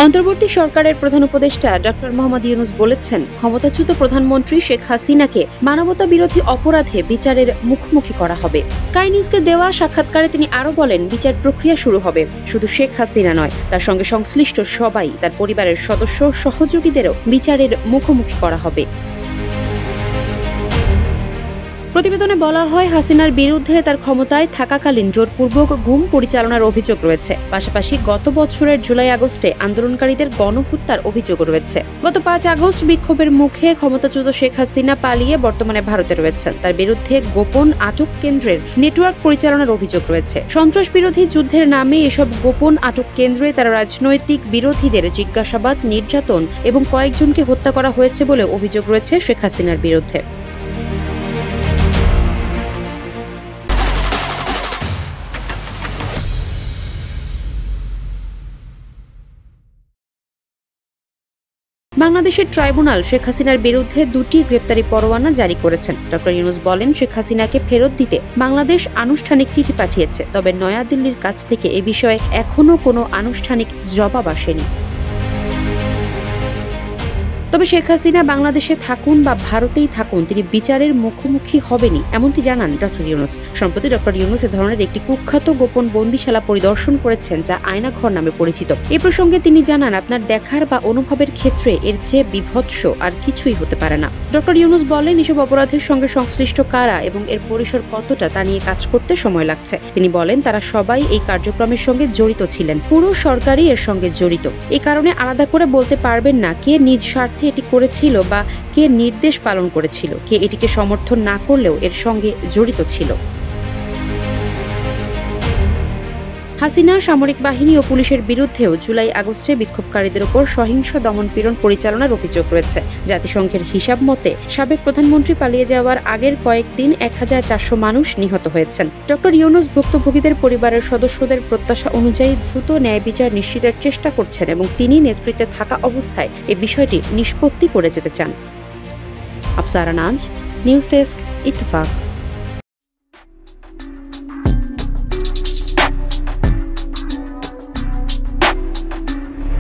অন্তর্বর্তী সরকারের প্রধান উপদেষ্টা ডক্টর মোহাম্মদ ইউনূস বলেছেন, ক্ষমতাচ্যুত প্রধানমন্ত্রী শেখ হাসিনাকে মানবতা বিরোধী অপরাধে বিচারের মুখোমুখি করা হবে। স্কাই নিউজকে দেওয়া সাক্ষাৎকারে তিনি আরও বলেন, বিচার প্রক্রিয়া শুরু হবে। শুধু শেখ হাসিনা নয়, তার সঙ্গে সংশ্লিষ্ট সবাই, তার পরিবারের সদস্য সহযোগীদেরও বিচারের মুখোমুখি করা হবে। প্রতিবেদনে বলা হয়, হাসিনার বিরুদ্ধে তার ক্ষমতায় থাকাকালীন জোরপূর্বক গুম পরিচালনার অভিযোগ রয়েছে। পাশাপাশি গত বছরের জুলাই-আগস্টে আন্দোলনকারীদের গণহত্যার অভিযোগ রয়েছে। গত ৫ আগস্ট বিক্ষোভের মুখে ক্ষমতাচ্যুত শেখ হাসিনা পালিয়ে বর্তমানে ভারতে রয়েছেন। তার বিরুদ্ধে গোপন আটক কেন্দ্রের নেটওয়ার্ক পরিচালনার অভিযোগ রয়েছে। সন্ত্রাস বিরোধী যুদ্ধের নামে এসব গোপন আটক কেন্দ্রে তারা রাজনৈতিক বিরোধীদের জিজ্ঞাসাবাদ, নির্যাতন এবং কয়েকজনকে হত্যা করা হয়েছে বলে অভিযোগ রয়েছে শেখ হাসিনার বিরুদ্ধে। বাংলাদেশের ট্রাইব্যুনাল শেখ হাসিনার বিরুদ্ধে ২টি গ্রেপ্তারি পরোয়ানা জারি করেছেন। ডক্টর ইউনূস বলেন, শেখ হাসিনাকে ফেরত দিতে বাংলাদেশ আনুষ্ঠানিক চিঠি পাঠিয়েছে, তবে নয়াদিল্লির কাছ থেকে এ বিষয়ে এখনো কোনো আনুষ্ঠানিক জবাব আসেনি। তবে শেখ হাসিনা বাংলাদেশে থাকুন বা ভারতেই থাকুন, তিনি বিচারের মুখোমুখি হবেনি, এমনটি জানান ডক্টর ইউনূস। সম্প্রতি ডক্টর ইউনূস এ ধরনের একটি কুখ্যাত গোপন বন্দিশালা পরিদর্শন করেছেন, যা আয়নাঘর নামে পরিচিত। এ প্রসঙ্গে তিনি জানান, আপনার দেখার বা অনুভবের ক্ষেত্রে এর চেয়ে বিভৎস আর কিছুই হতে পারে না। ডক্টর ইউনূস বলেন, এসব অপরাধের সঙ্গে সংশ্লিষ্ট কারা এবং এর পরিসর কতটা তা নিয়ে কাজ করতে সময় লাগছে। তিনি বলেন, তারা সবাই এই কার্যক্রমের সঙ্গে জড়িত ছিলেন, পুরো সরকারই এর সঙ্গে জড়িত। এই কারণে আলাদা করে বলতে পারবেন না কে নিজ স্বার্থে এটি করেছিল বা কে নির্দেশ পালন করেছিল, কে এটিকে সমর্থন না করলেও এর সঙ্গে জড়িত ছিল। হাসিনা, সামরিক বাহিনী ও পুলিশের বিরুদ্ধেও জুলাই-আগস্টে বিক্ষোভকারীদের উপর সহিংস দমন-পীড়ন পরিচালনার অভিযোগ রয়েছে। জাতিসংঘের হিসাব মতে সাবেক প্রধানমন্ত্রী পালিয়ে যাওয়ার আগের কয়েকদিন ১,৪০০ মানুষ নিহত হয়েছেন। ডক্টর ইউনূস ভুক্তভোগীদের পরিবারের সদস্যদের প্রত্যাশা অনুযায়ী দ্রুত ন্যায় বিচার নিশ্চিতের চেষ্টা করছেন এবং তিনি নেতৃত্বে থাকা অবস্থায় এই বিষয়টি নিষ্পত্তি করে যেতে চান। আফসারা নাজ, নিউজ ডেস্ক, ইত্তেফাক।